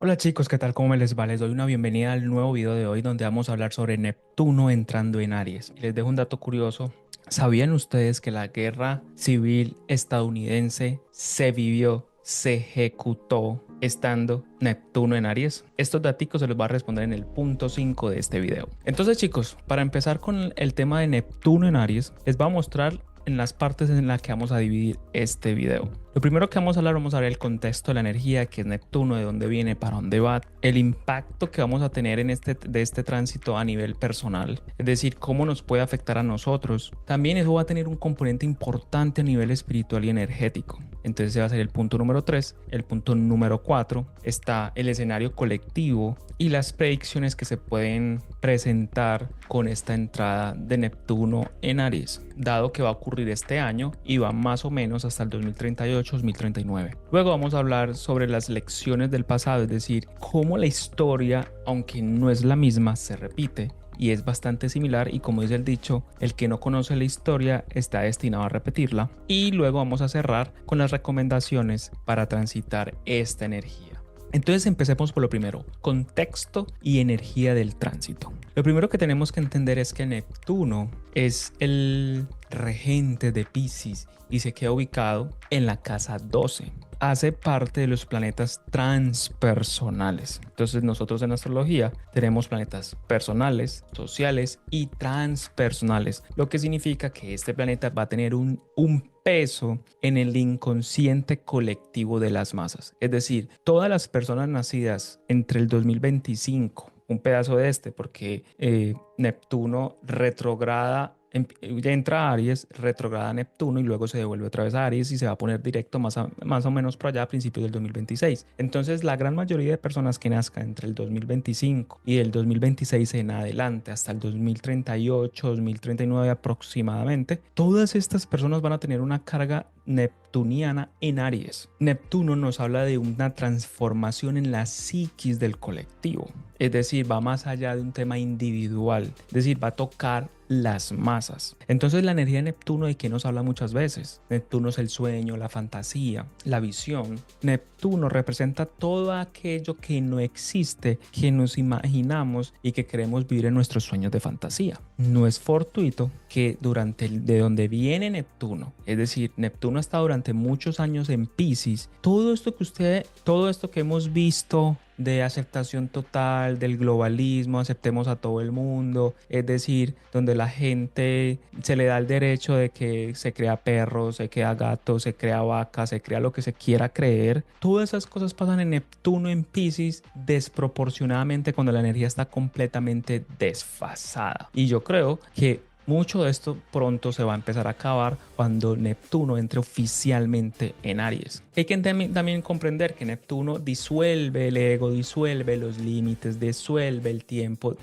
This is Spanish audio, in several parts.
Hola chicos, ¿qué tal? ¿Cómo me les va? Les doy una bienvenida al nuevo video de hoy donde vamos a hablar sobre Neptuno entrando en Aries. Y les dejo un dato curioso. ¿Sabían ustedes que la guerra civil estadounidense se vivió, se ejecutó estando Neptuno en Aries? Estos daticos se los va a responder en el punto 5 de este video. Entonces chicos, para empezar con el tema de Neptuno en Aries, les voy a mostrar en las partes en las que vamos a dividir este video. Lo primero que vamos a ver el contexto de la energía, que es Neptuno, de dónde viene, para dónde va, el impacto que vamos a tener de este tránsito a nivel personal, es decir, cómo nos puede afectar a nosotros. También eso va a tener un componente importante a nivel espiritual y energético. Entonces ese va a ser el punto número 3. El punto número 4 está el escenario colectivo y las predicciones que se pueden presentar con esta entrada de Neptuno en Aries, dado que va a ocurrir este año y va más o menos hasta el 2038-2039. Luego vamos a hablar sobre las lecciones del pasado, es decir, cómo la historia, aunque no es la misma, se repite y es bastante similar, y como dice el dicho, el que no conoce la historia está destinado a repetirla. Y luego vamos a cerrar con las recomendaciones para transitar esta energía. Entonces empecemos por lo primero, contexto y energía del tránsito. Lo primero que tenemos que entender es que Neptuno es el regente de Piscis y se queda ubicado en la casa 12. Hace parte de los planetas transpersonales. Entonces nosotros en astrología tenemos planetas personales, sociales y transpersonales, lo que significa que este planeta va a tener un peso en el inconsciente colectivo de las masas. Es decir, todas las personas nacidas entre el 2025, un pedazo de este, porque Neptuno retrograda, ya entra a Aries, retrograda Neptuno y luego se devuelve otra vez a Aries y se va a poner directo más o menos por allá a principios del 2026. Entonces, la gran mayoría de personas que nazcan entre el 2025 y el 2026 en adelante hasta el 2038, 2039 aproximadamente, todas estas personas van a tener una carga neptuniana en Aries. Neptuno nos habla de una transformación en la psiquis del colectivo, es decir, va más allá de un tema individual, es decir, va a tocar las masas. Entonces la energía de Neptuno, ¿de qué nos habla muchas veces? Neptuno es el sueño, la fantasía, la visión. Neptuno representa todo aquello que no existe, que nos imaginamos y que queremos vivir en nuestros sueños de fantasía. No es fortuito que de donde viene Neptuno, es decir, Neptuno está durante muchos años en Piscis, todo esto que hemos visto de aceptación total, del globalismo, aceptemos a todo el mundo, es decir, donde la gente se le da el derecho de que se crea perro, se crea gato, se crea vaca, se crea lo que se quiera creer. Todas esas cosas pasan en Neptuno en Piscis desproporcionadamente cuando la energía está completamente desfasada. Y yo creo que mucho de esto pronto se va a empezar a acabar cuando Neptuno entre oficialmente en Aries. Hay que también comprender que Neptuno disuelve el ego, disuelve los límites, disuelve el tiempo,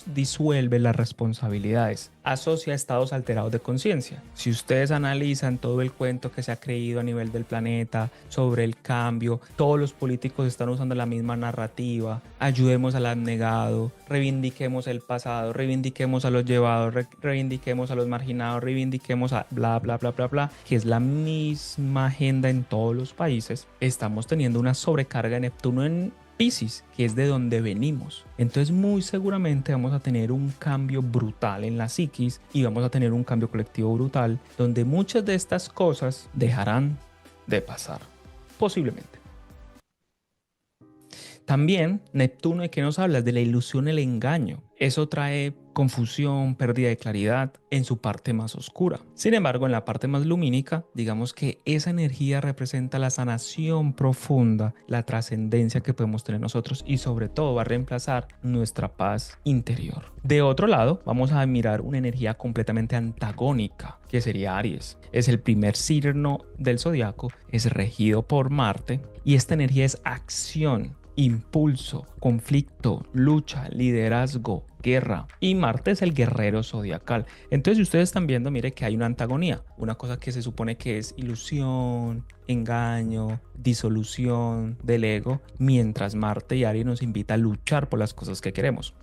disuelve las responsabilidades, asocia estados alterados de conciencia. Si ustedes analizan todo el cuento que se ha creído a nivel del planeta sobre el cambio, todos los políticos están usando la misma narrativa: ayudemos al abnegado, reivindiquemos el pasado, reivindiquemos a los llevados, reivindiquemos a los marginados, reivindiquemos a bla, bla, bla, bla, bla, que es la misma agenda en todos los países. Estamos teniendo una sobrecarga de Neptuno en Piscis, que es de donde venimos. Entonces muy seguramente vamos a tener un cambio brutal en la psiquis y vamos a tener un cambio colectivo brutal donde muchas de estas cosas dejarán de pasar, posiblemente. También Neptuno, ¿de qué nos hablas? De la ilusión, el engaño. Eso trae confusión, pérdida de claridad en su parte más oscura. Sin embargo, en la parte más lumínica, digamos que esa energía representa la sanación profunda, la trascendencia que podemos tener nosotros y sobre todo va a reemplazar nuestra paz interior. De otro lado, vamos a mirar una energía completamente antagónica, que sería Aries. Es el primer signo del zodiaco, es regido por Marte y esta energía es acción, impulso, conflicto, lucha, liderazgo, guerra y Marte es el guerrero zodiacal. Entonces, si ustedes están viendo, mire que hay una antagonía, una cosa que se supone que es ilusión, engaño, disolución del ego, mientras Marte y Aries nos invita a luchar por las cosas que queremos.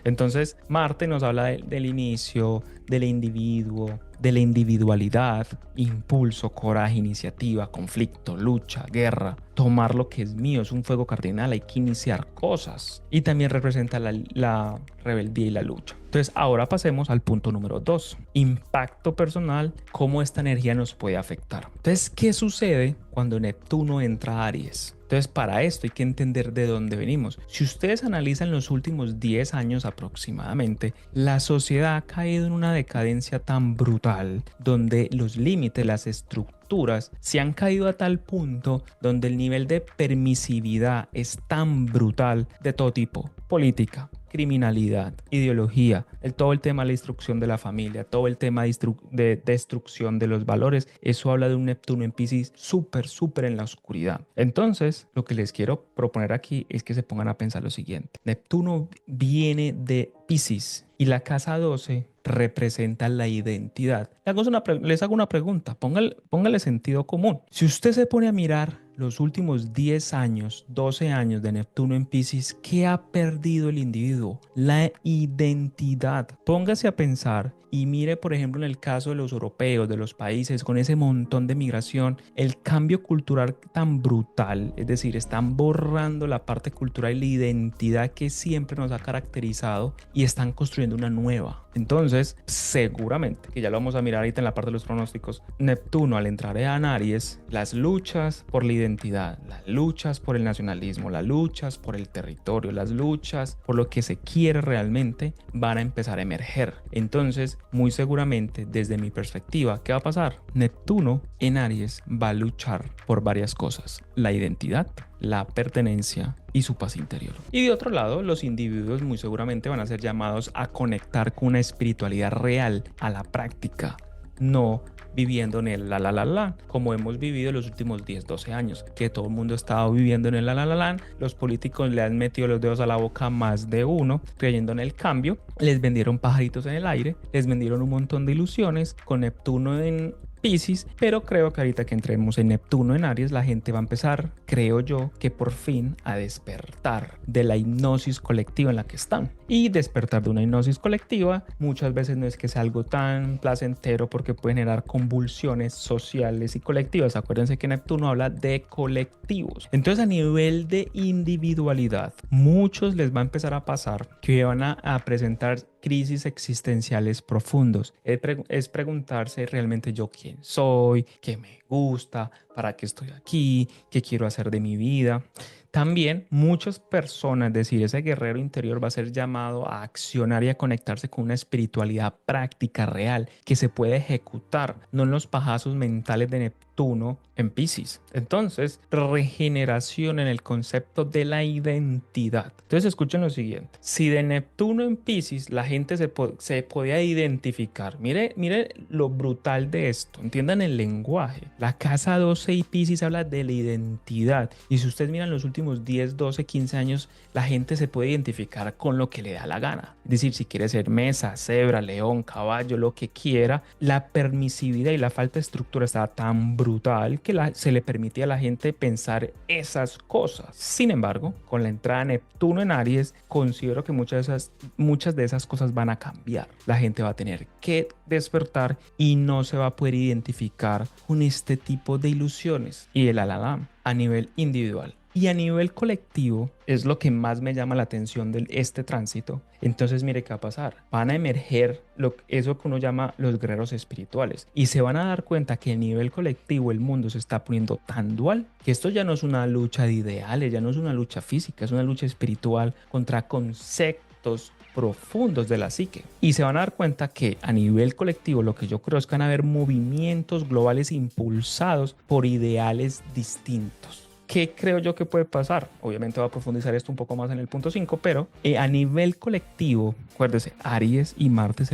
Entonces, Marte nos habla del inicio, del individuo, de la individualidad, impulso, coraje, iniciativa, conflicto, lucha, guerra. Tomar lo que es mío es un fuego cardinal, hay que iniciar cosas. Y también representa la rebeldía y la lucha. Entonces, ahora pasemos al punto número 2. Impacto personal, cómo esta energía nos puede afectar. Entonces, ¿qué sucede cuando Neptuno entra a Aries? Entonces, para esto hay que entender de dónde venimos. Si ustedes analizan los últimos 10 años aproximadamente, la sociedad ha caído en una decadencia tan brutal donde los límites, las estructuras se han caído a tal punto donde el nivel de permisividad es tan brutal de todo tipo: política, criminalidad, ideología, todo el tema de la destrucción de la familia, todo el tema de destrucción de los valores. Eso habla de un Neptuno en Piscis súper en la oscuridad. Entonces, lo que les quiero proponer aquí es que se pongan a pensar lo siguiente. Neptuno viene de Piscis y la casa 12 representa la identidad. Les hago una pregunta, póngale sentido común. Si usted se pone a mirar los últimos 10 años, 12 años de Neptuno en Piscis, ¿qué ha perdido el individuo? La identidad. Póngase a pensar y mire, por ejemplo, en el caso de los europeos, de los países con ese montón de migración, el cambio cultural tan brutal, es decir, están borrando la parte cultural y la identidad que siempre nos ha caracterizado y están construyendo una nueva. Entonces, seguramente, que ya lo vamos a mirar ahorita en la parte de los pronósticos, Neptuno al entrar en Aries, las luchas por la identidad, las luchas por el nacionalismo, las luchas por el territorio, las luchas por lo que se quiere realmente van a empezar a emerger. Entonces, muy seguramente, desde mi perspectiva, ¿qué va a pasar? Neptuno en Aries va a luchar por varias cosas: la identidad, la pertenencia y su paz interior. Y de otro lado, los individuos muy seguramente van a ser llamados a conectar con una espiritualidad real, a la práctica, no viviendo en el la, como hemos vivido los últimos 10, 12 años, que todo el mundo estaba viviendo en el la. Los políticos le han metido los dedos a la boca más de uno, creyendo en el cambio, les vendieron pajaritos en el aire, les vendieron un montón de ilusiones con Neptuno en Piscis, pero creo que ahorita que entremos en Neptuno en Aries, la gente va a empezar, creo yo, que por fin a despertar de la hipnosis colectiva en la que están. Y despertar de una hipnosis colectiva muchas veces no es que sea algo tan placentero, porque puede generar convulsiones sociales y colectivas. Acuérdense que Neptuno habla de colectivos. Entonces, a nivel de individualidad, muchos les va a empezar a pasar que van a presentar crisis existenciales profundos. Es preguntarse realmente yo quién soy, qué me gusta, para qué estoy aquí, qué quiero hacer de mi vida. También muchas personas, es decir, ese guerrero interior va a ser llamado a accionar y a conectarse con una espiritualidad práctica, real, que se puede ejecutar, no en los pajazos mentales de Neptuno en Piscis. Entonces, regeneración en el concepto de la identidad. Entonces, escuchen lo siguiente. Si de Neptuno en Piscis la gente se podía identificar, mire lo brutal de esto, entiendan el lenguaje. La casa 12 y Piscis habla de la identidad. Y si ustedes miran los últimos 10, 12, 15 años, la gente se puede identificar con lo que le da la gana. Es decir, si quiere ser mesa, cebra, león, caballo, lo que quiera, la permisividad y la falta de estructura está tan brutal que se le permitía a la gente pensar esas cosas. Sin embargo, con la entrada de Neptuno en Aries, considero que muchas de esas cosas van a cambiar. La gente va a tener que despertar y no se va a poder identificar con este tipo de ilusiones y el alalám a nivel individual. Y a nivel colectivo es lo que más me llama la atención de este tránsito. Entonces, mire qué va a pasar. Van a emerger eso que uno llama los guerreros espirituales. Y se van a dar cuenta que a nivel colectivo el mundo se está poniendo tan dual que esto ya no es una lucha de ideales, ya no es una lucha física, es una lucha espiritual contra conceptos profundos de la psique. Y se van a dar cuenta que a nivel colectivo lo que yo creo es que van a haber movimientos globales impulsados por ideales distintos, ¿Qué creo yo que puede pasar? Obviamente va a profundizar esto un poco más en el punto 5, pero a nivel colectivo, acuérdese, Aries y Marte es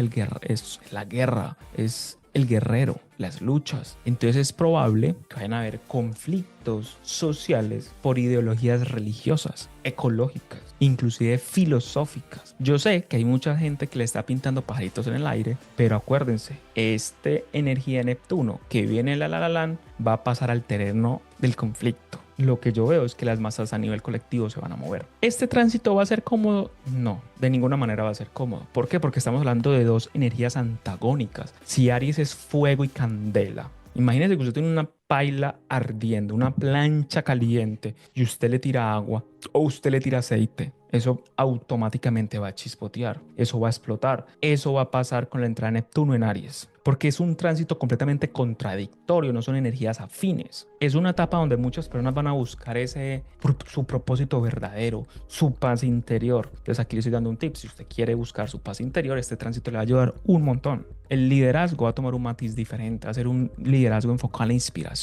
la guerra, es el guerrero, las luchas. Entonces es probable que vayan a haber conflictos sociales por ideologías religiosas, ecológicas, inclusive filosóficas. Yo sé que hay mucha gente que le está pintando pajaritos en el aire, pero acuérdense, esta energía de Neptuno que viene la va a pasar al terreno del conflicto. Lo que yo veo es que las masas a nivel colectivo se van a mover. ¿Este tránsito va a ser cómodo? No, de ninguna manera va a ser cómodo. ¿Por qué? Porque estamos hablando de dos energías antagónicas. Si Aries es fuego y candela, imagínese que usted tiene una paila ardiendo, una plancha caliente, y usted le tira agua o usted le tira aceite. Eso automáticamente va a chispotear, eso va a explotar. Eso va a pasar con la entrada de Neptuno en Aries, porque es un tránsito completamente contradictorio, no son energías afines. Es una etapa donde muchas personas van a buscar su propósito verdadero, su paz interior. Entonces aquí les estoy dando un tip: si usted quiere buscar su paz interior, este tránsito le va a ayudar un montón. El liderazgo va a tomar un matiz diferente, va a ser un liderazgo enfocado en la inspiración.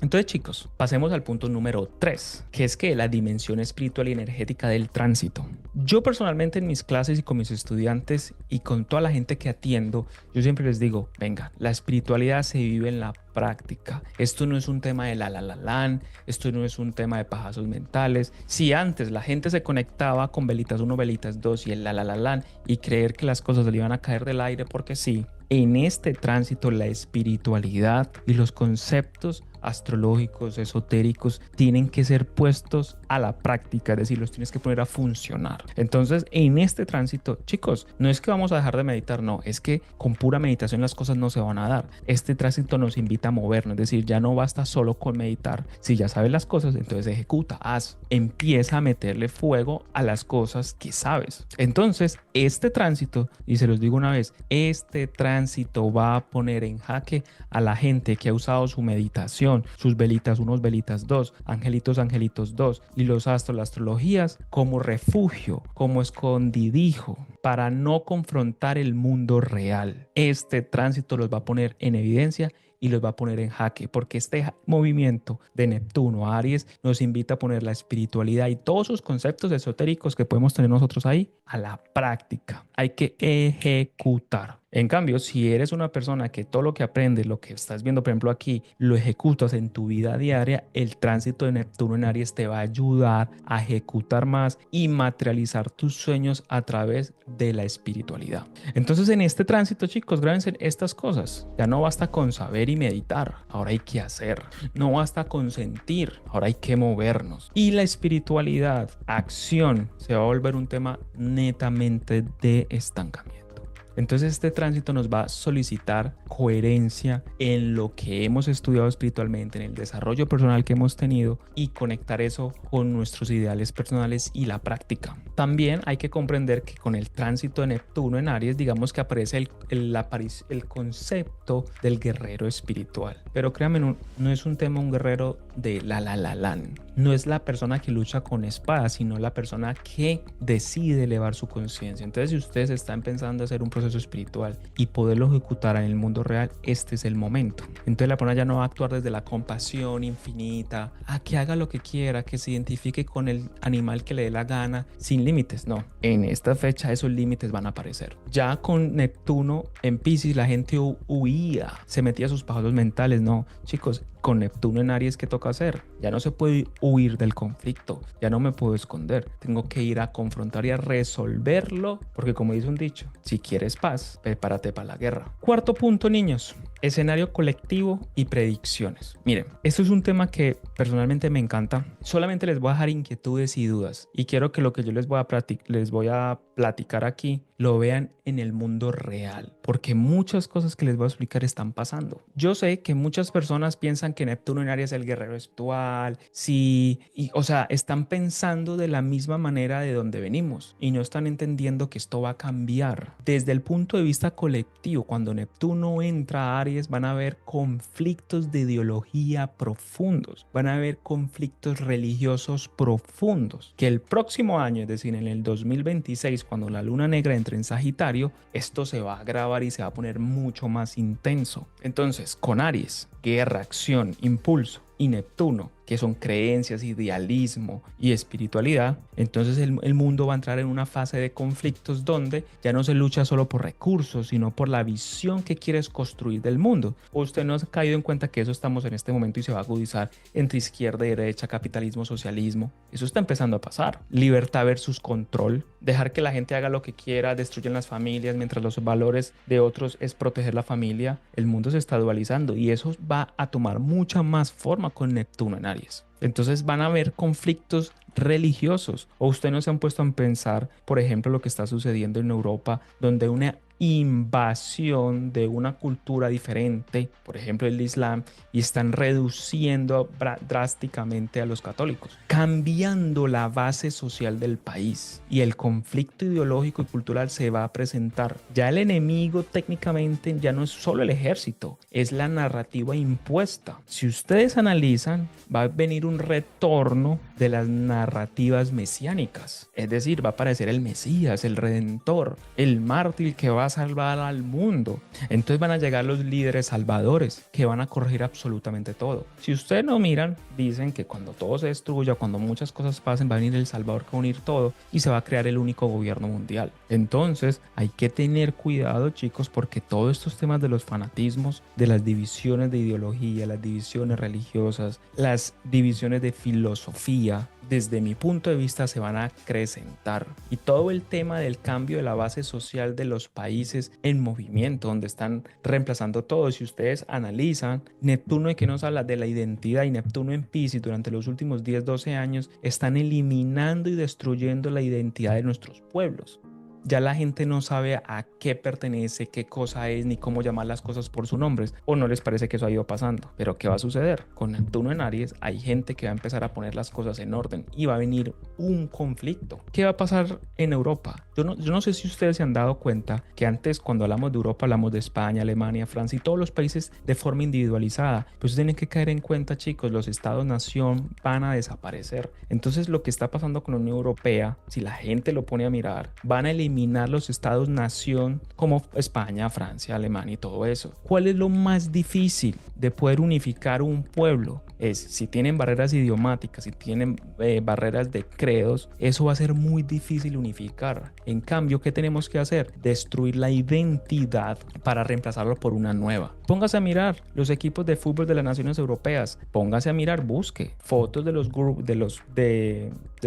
Entonces, chicos, pasemos al punto número 3, que es que la dimensión espiritual y energética del tránsito. Yo personalmente en mis clases y con mis estudiantes y con toda la gente que atiendo, yo siempre les digo, venga, la espiritualidad se vive en la práctica. Esto no es un tema de la, esto no es un tema de pajazos mentales. Si antes la gente se conectaba con velitas 1, velitas 2 y el la y creer que las cosas le iban a caer del aire porque sí, en este tránsito la espiritualidad y los conceptos astrológicos, esotéricos, tienen que ser puestos a la práctica, es decir, los tienes que poner a funcionar. Entonces, en este tránsito, chicos, no es que vamos a dejar de meditar, no, es que con pura meditación las cosas no se van a dar. Este tránsito nos invita a movernos, es decir, ya no basta solo con meditar. Si ya sabes las cosas, entonces ejecuta, haz, empieza a meterle fuego a las cosas que sabes. Entonces, este tránsito, y se los digo una vez, este tránsito va a poner en jaque a la gente que ha usado su meditación, sus velitas 1, velitas 2, angelitos 2 y los astros, las astrologías como refugio, como escondidijo para no confrontar el mundo real. Este tránsito los va a poner en evidencia y los va a poner en jaque, porque este movimiento de Neptuno a Aries nos invita a poner la espiritualidad y todos esos conceptos esotéricos que podemos tener nosotros ahí a la práctica. Hay que ejecutar. En cambio, si eres una persona que todo lo que aprendes, lo que estás viendo, por ejemplo, aquí, lo ejecutas en tu vida diaria, el tránsito de Neptuno en Aries te va a ayudar a ejecutar más y materializar tus sueños a través de la espiritualidad. Entonces, en este tránsito, chicos, grábense estas cosas. Ya no basta con saber y meditar, ahora hay que hacer. No basta con sentir, ahora hay que movernos. Y la espiritualidad, acción, se va a volver un tema netamente de estancamiento. Entonces este tránsito nos va a solicitar coherencia en lo que hemos estudiado espiritualmente, en el desarrollo personal que hemos tenido y conectar eso con nuestros ideales personales y la práctica. También hay que comprender que con el tránsito de Neptuno en Aries, digamos que aparece el concepto del guerrero espiritual. Pero créanme, no es un tema un guerrero de no es la persona que lucha con espadas, sino la persona que decide elevar su conciencia. Entonces, si ustedes están pensando hacer un proceso espiritual y poderlo ejecutar en el mundo real, este es el momento. Entonces la persona ya no va a actuar desde la compasión infinita, a que haga lo que quiera, que se identifique con el animal que le dé la gana, sin límites. No, en esta fecha esos límites van a aparecer. Ya con Neptuno en Piscis la gente huía, se metía a sus pajazos mentales. No, chicos, con Neptuno en Aries, ¿qué toca hacer? Ya no se puede huir del conflicto, ya no me puedo esconder, tengo que ir a confrontar y a resolverlo, porque como dice un dicho, si quieres paz, prepárate para la guerra. Cuarto punto, niños, escenario colectivo y predicciones. Miren, esto es un tema que personalmente me encanta. Solamente les voy a dejar inquietudes y dudas y quiero que lo que yo les voy a platicar aquí lo vean en el mundo real, porque muchas cosas que les voy a explicar están pasando. Yo sé que muchas personas piensan que Neptuno en Aries es el guerrero espiritual, sí, o sea, están pensando de la misma manera de donde venimos y no están entendiendo que esto va a cambiar. Desde el punto de vista colectivo, cuando Neptuno entra a Aries, van a haber conflictos de ideología profundos, van a haber conflictos religiosos profundos, que el próximo año, es decir, en el 2026, cuando la luna negra entre en Sagitario, esto se va a agravar y se va a poner mucho más intenso. Entonces, con Aries, guerra, acción, impulso, y Neptuno, que son creencias, idealismo y espiritualidad, entonces el mundo va a entrar en una fase de conflictos donde ya no se lucha solo por recursos, sino por la visión que quieres construir del mundo. ¿Usted no ha caído en cuenta que eso estamos en este momento y se va a agudizar entre izquierda y derecha, capitalismo, socialismo? Eso está empezando a pasar. Libertad versus control, dejar que la gente haga lo que quiera, destruyen las familias, mientras los valores de otros es proteger la familia. El mundo se está dualizando y eso va a tomar mucha más forma con Neptuno en Aries. Entonces van a haber conflictos religiosos. ¿O usted no se han puesto a pensar, por ejemplo, lo que está sucediendo en Europa, donde una invasión de una cultura diferente, por ejemplo el Islam, y están reduciendo drásticamente a los católicos, cambiando la base social del país, y el conflicto ideológico y cultural se va a presentar? Ya el enemigo técnicamente ya no es solo el ejército, es la narrativa impuesta. Si ustedes analizan, va a venir un retorno de las narrativas mesiánicas, es decir, va a aparecer el Mesías, el Redentor, el mártir que va a salvar al mundo. Entonces van a llegar los líderes salvadores que van a corregir absolutamente todo. Si ustedes no miran, dicen que cuando todo se destruya, cuando muchas cosas pasen, va a venir el Salvador que va a unir todo y se va a crear el único gobierno mundial. Entonces hay que tener cuidado, chicos, porque todos estos temas de los fanatismos, de las divisiones de ideología, las divisiones religiosas, las divisiones de filosofía, desde mi punto de vista se van a acrecentar, y todo el tema del cambio de la base social de los países en movimiento, donde están reemplazando todo. Si ustedes analizan, Neptuno, que nos habla de la identidad, y Neptuno en Piscis durante los últimos 10-12 años están eliminando y destruyendo la identidad de nuestros pueblos. Ya la gente no sabe a qué pertenece, qué cosa es, ni cómo llamar las cosas por sus nombres, o no les parece que eso ha ido pasando. Pero ¿qué va a suceder? Con Neptuno en Aries hay gente que va a empezar a poner las cosas en orden y va a venir un conflicto. ¿Qué va a pasar en Europa? Yo no sé si ustedes se han dado cuenta que antes, cuando hablamos de Europa, hablamos de España, Alemania, Francia y todos los países de forma individualizada. Pues tienen que caer en cuenta, chicos, los estados-nación van a desaparecer. Entonces lo que está pasando con la Unión Europea, si la gente lo pone a mirar, van a eliminar los estados-nación como España, Francia, Alemania y todo eso. ¿Cuál es lo más difícil de poder unificar un pueblo? Es si tienen barreras idiomáticas, si tienen barreras de credos, eso va a ser muy difícil unificar. En cambio, ¿qué tenemos que hacer? Destruir la identidad para reemplazarlo por una nueva. Póngase a mirar los equipos de fútbol de las naciones europeas. Póngase a mirar, busque fotos de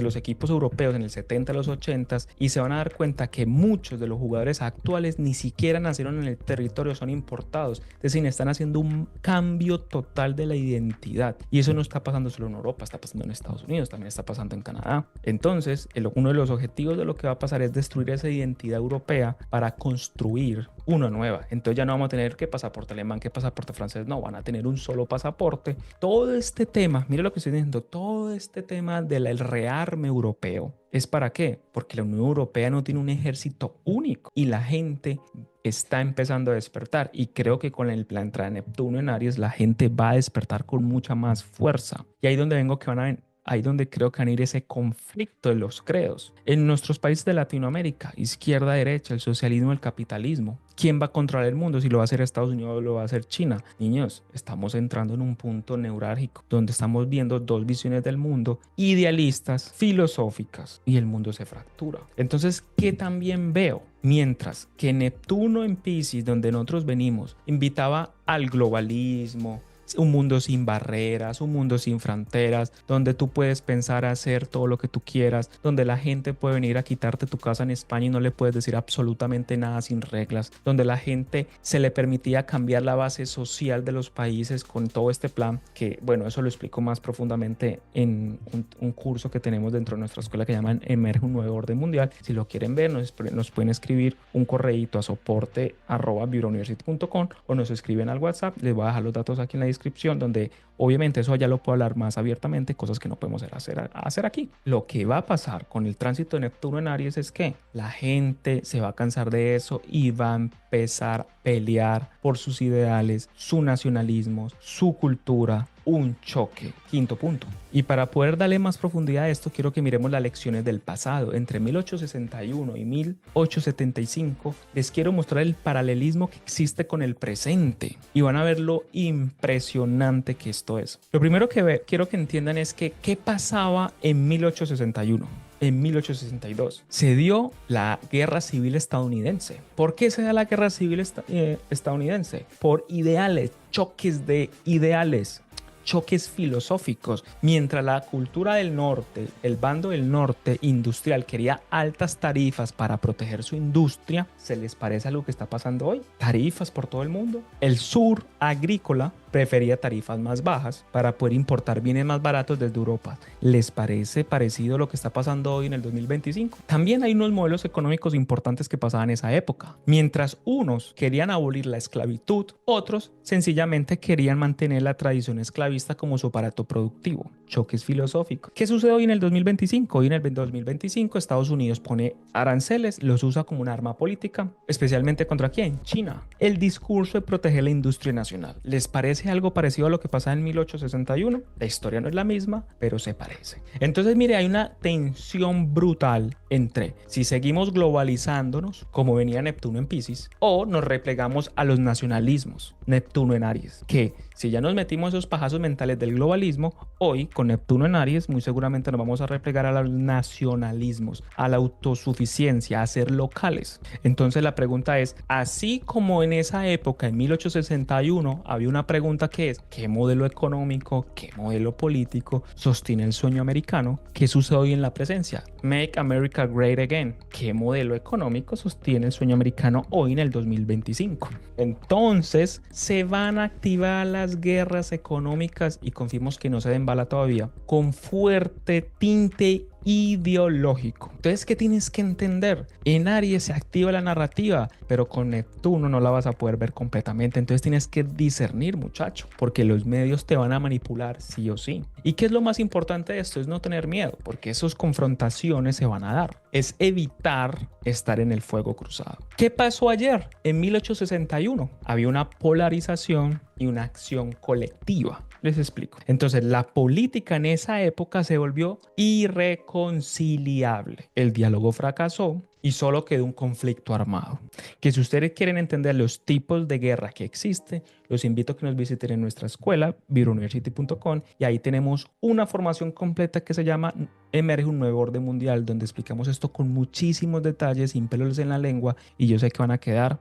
los equipos europeos en el 70 a los 80 y se van a dar cuenta que muchos de los jugadores actuales ni siquiera nacieron en el territorio, son importados. Es decir, están haciendo un cambio total de la identidad. Y eso no está pasando solo en Europa, está pasando en Estados Unidos, también está pasando en Canadá. Entonces, uno de los objetivos de lo que va a pasar es destruir esa identidad europea para construir una nueva. Entonces ya no vamos a tener que pasaporte alemán, que pasaporte francés, no, van a tener un solo pasaporte. Todo este tema, mire lo que estoy diciendo, todo este tema del rearme europeo, ¿es para qué? Porque la Unión Europea no tiene un ejército único y la gente está empezando a despertar, y creo que con la entrada de Neptuno en Aries la gente va a despertar con mucha más fuerza. Y ahí donde vengo que van a ahí donde creo que van a ir ese conflicto de los credos. En nuestros países de Latinoamérica, izquierda, derecha, el socialismo, el capitalismo, ¿quién va a controlar el mundo? Si lo va a hacer Estados Unidos o lo va a hacer China. Niños, estamos entrando en un punto neurálgico donde estamos viendo dos visiones del mundo idealistas, filosóficas, y el mundo se fractura. Entonces, ¿qué también veo? Mientras que Neptuno en Piscis, donde nosotros venimos, invitaba al globalismo, un mundo sin barreras, un mundo sin fronteras, donde tú puedes pensar hacer todo lo que tú quieras, donde la gente puede venir a quitarte tu casa en España y no le puedes decir absolutamente nada sin reglas, donde la gente se le permitía cambiar la base social de los países con todo este plan, que bueno, eso lo explico más profundamente en un curso que tenemos dentro de nuestra escuela que llaman Emerge un nuevo orden mundial. Si lo quieren ver, nos pueden escribir un correíto a soporte@vibra-university.com o nos escriben al WhatsApp. Les voy a dejar los datos aquí en la descripción, donde obviamente eso ya lo puedo hablar más abiertamente, cosas que no podemos hacer aquí. Lo que va a pasar con el tránsito de Neptuno en Aries es que la gente se va a cansar de eso y va a empezar a pelear por sus ideales, su nacionalismo, su cultura, un choque. Quinto punto. Y para poder darle más profundidad a esto, quiero que miremos las lecciones del pasado. Entre 1861 y 1875, les quiero mostrar el paralelismo que existe con el presente. Y van a ver lo impresionante que esto es. Lo primero que quiero que entiendan es que, ¿qué pasaba en 1861? En 1862 se dio la Guerra Civil Estadounidense. ¿Por qué se da la Guerra Civil estadounidense? Por ideales, choques de ideales, choques filosóficos. Mientras la cultura del norte, el bando del norte industrial quería altas tarifas para proteger su industria, ¿se les parece algo que está pasando hoy? Tarifas por todo el mundo. El sur agrícola prefería tarifas más bajas para poder importar bienes más baratos desde Europa. ¿Les parece parecido lo que está pasando hoy en el 2025? También hay unos modelos económicos importantes que pasaban en esa época. Mientras unos querían abolir la esclavitud, otros sencillamente querían mantener la tradición esclavista como su aparato productivo. Choques filosóficos. ¿Qué sucede hoy en el 2025? Hoy en el 2025 Estados Unidos pone aranceles, los usa como un arma política, especialmente ¿contra quién? China. El discurso de proteger la industria nacional. ¿Les parece algo parecido a lo que pasaba en 1861? La historia no es la misma, pero se parece. Entonces, mire, hay una tensión brutal entre si seguimos globalizándonos, como venía Neptuno en Piscis, o nos replegamos a los nacionalismos, Neptuno en Aries, que si ya nos metimos esos pajazos mentales del globalismo, hoy con Neptuno en Aries muy seguramente nos vamos a replegar a los nacionalismos, a la autosuficiencia, a ser locales. Entonces la pregunta es, así como en esa época, en 1861, había una pregunta que es, ¿qué modelo económico, qué modelo político sostiene el sueño americano? ¿Qué sucede hoy en la presencia? Make America Great Again. ¿Qué modelo económico sostiene el sueño americano hoy en el 2025? Entonces se van a activar las guerras económicas y confiemos que no se den bala todavía, con fuerte tinte ideológico. Entonces, ¿qué tienes que entender? En Aries se activa la narrativa, pero con Neptuno no la vas a poder ver completamente. Entonces tienes que discernir, muchacho, porque los medios te van a manipular sí o sí. ¿Y qué es lo más importante de esto? Es no tener miedo, porque esas confrontaciones se van a dar. Es evitar estar en el fuego cruzado. ¿Qué pasó ayer? En 1861 había una polarización y una acción colectiva. Les explico. Entonces, la política en esa época se volvió irreconciliable. El diálogo fracasó y solo quedó un conflicto armado. Que si ustedes quieren entender los tipos de guerra que existen, los invito a que nos visiten en nuestra escuela, virouniversity.com, y ahí tenemos una formación completa que se llama Emerge un nuevo orden mundial, donde explicamos esto con muchísimos detalles, sin pelos en la lengua, y yo sé que van a quedar.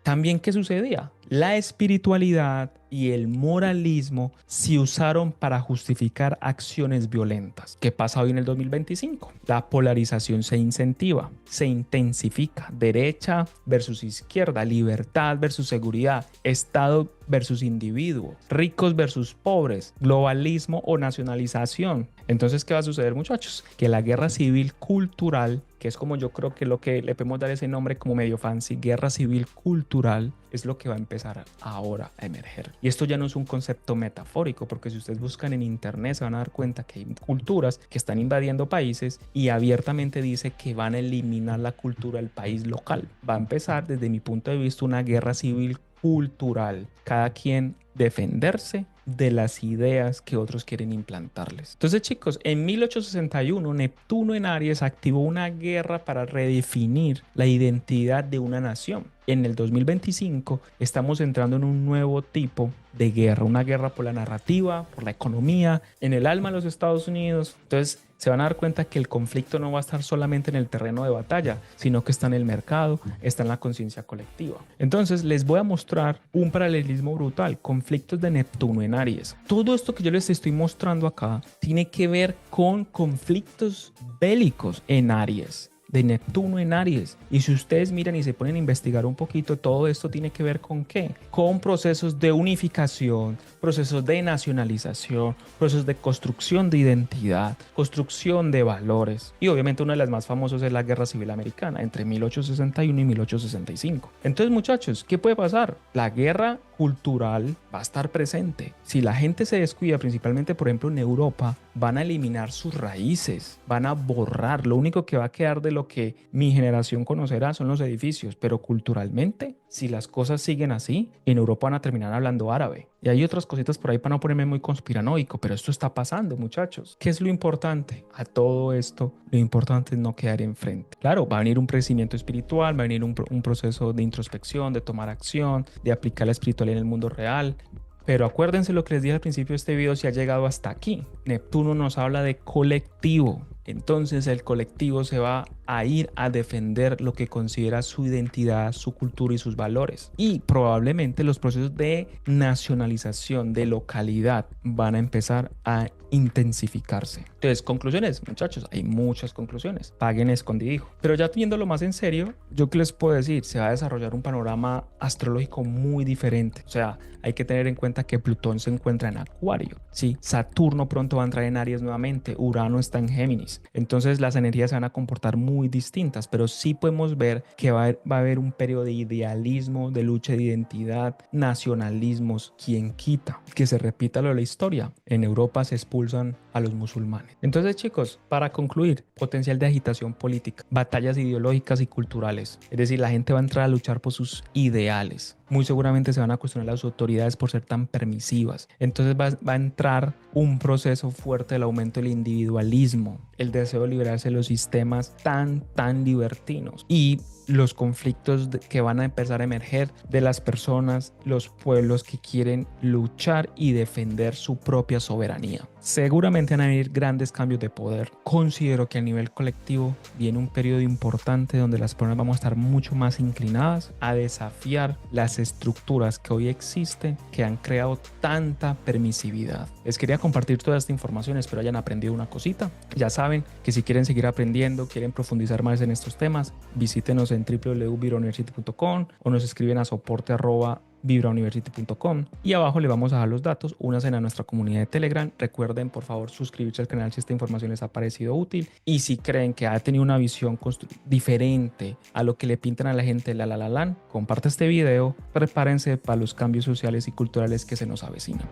También, ¿qué sucedía? La espiritualidad y el moralismo se usaron para justificar acciones violentas. ¿Qué pasa hoy en el 2025? La polarización se incentiva, se intensifica. Derecha versus izquierda, libertad versus seguridad, Estado versus individuo, ricos versus pobres, globalismo o nacionalización. Entonces, ¿qué va a suceder, muchachos? Que la guerra civil cultural, que es como yo creo que lo que le podemos dar ese nombre como medio fancy, guerra civil cultural, es lo que va a empezar ahora a emerger. Y esto ya no es un concepto metafórico, porque si ustedes buscan en internet se van a dar cuenta que hay culturas que están invadiendo países y abiertamente dice que van a eliminar la cultura del país local. Va a empezar, desde mi punto de vista, una guerra civil cultural. Cada quien defenderse de las ideas que otros quieren implantarles. Entonces, chicos, en 1861 Neptuno en Aries activó una guerra para redefinir la identidad de una nación. En el 2025 estamos entrando en un nuevo tipo de guerra, una guerra por la narrativa, por la economía, en el alma de los Estados Unidos. Entonces se van a dar cuenta que el conflicto no va a estar solamente en el terreno de batalla, sino que está en el mercado, está en la conciencia colectiva. Entonces les voy a mostrar un paralelismo brutal, conflictos de Neptuno en Aries. Todo esto que yo les estoy mostrando acá tiene que ver con conflictos bélicos en Aries, de Neptuno en Aries. Y si ustedes miran y se ponen a investigar un poquito, todo esto tiene que ver con ¿qué? Con procesos de unificación, procesos de nacionalización, procesos de construcción de identidad, construcción de valores. Y obviamente una de las más famosas es la Guerra Civil Americana entre 1861 y 1865. Entonces, muchachos, ¿qué puede pasar? La guerra cultural va a estar presente. Si la gente se descuida, principalmente por ejemplo en Europa, van a eliminar sus raíces, van a borrar. Lo único que va a quedar de lo que mi generación conocerá son los edificios, pero culturalmente si las cosas siguen así, en Europa van a terminar hablando árabe. Y hay otras cositas por ahí para no ponerme muy conspiranoico, pero esto está pasando, muchachos. ¿Qué es lo importante? A todo esto, lo importante es no quedar enfrente. Claro, va a venir un crecimiento espiritual, va a venir un proceso de introspección, de tomar acción, de aplicar la espiritualidad en el mundo real. Pero acuérdense lo que les dije al principio de este video, si ha llegado hasta aquí. Neptuno nos habla de colectivo. Entonces el colectivo se va a ir a defender lo que considera su identidad, su cultura y sus valores. Y probablemente los procesos de nacionalización, de localidad, van a empezar a intensificarse. Entonces, conclusiones, muchachos, hay muchas conclusiones. Paguen escondidijo. Pero ya teniéndolo más en serio, ¿yo qué les puedo decir? Se va a desarrollar un panorama astrológico muy diferente. O sea, hay que tener en cuenta que Plutón se encuentra en Acuario. Sí, Saturno pronto va a entrar en Aries nuevamente, Urano está en Géminis. Entonces las energías se van a comportar muy distintas, pero sí podemos ver que va a haber un periodo de idealismo, de lucha de identidad, nacionalismos, quien quita que se repita lo de la historia. En Europa se expulsan a los musulmanes. Entonces, chicos, para concluir, potencial de agitación política, batallas ideológicas y culturales. Es decir, la gente va a entrar a luchar por sus ideales. Muy seguramente se van a cuestionar las autoridades por ser tan permisivas. Entonces va a entrar un proceso fuerte del aumento del individualismo, el deseo de liberarse de los sistemas tan libertinos y los conflictos que van a empezar a emerger de las personas, los pueblos que quieren luchar y defender su propia soberanía. Seguramente van a venir grandes cambios de poder. Considero que a nivel colectivo viene un periodo importante donde las personas vamos a estar mucho más inclinadas a desafiar las estructuras que hoy existen, que han creado tanta permisividad. Les quería compartir toda esta información, espero hayan aprendido una cosita. Ya saben que si quieren seguir aprendiendo, quieren profundizar más en estos temas, visítenos en www.vibrauniversity.com o nos escriben a soporte@vibrauniversity.com y abajo le vamos a dejar los datos. Únanse a nuestra comunidad de Telegram. Recuerden por favor suscribirse al canal si esta información les ha parecido útil, y si creen que ha tenido una visión diferente a lo que le pintan a la gente comparte este video. Prepárense para los cambios sociales y culturales que se nos avecinan.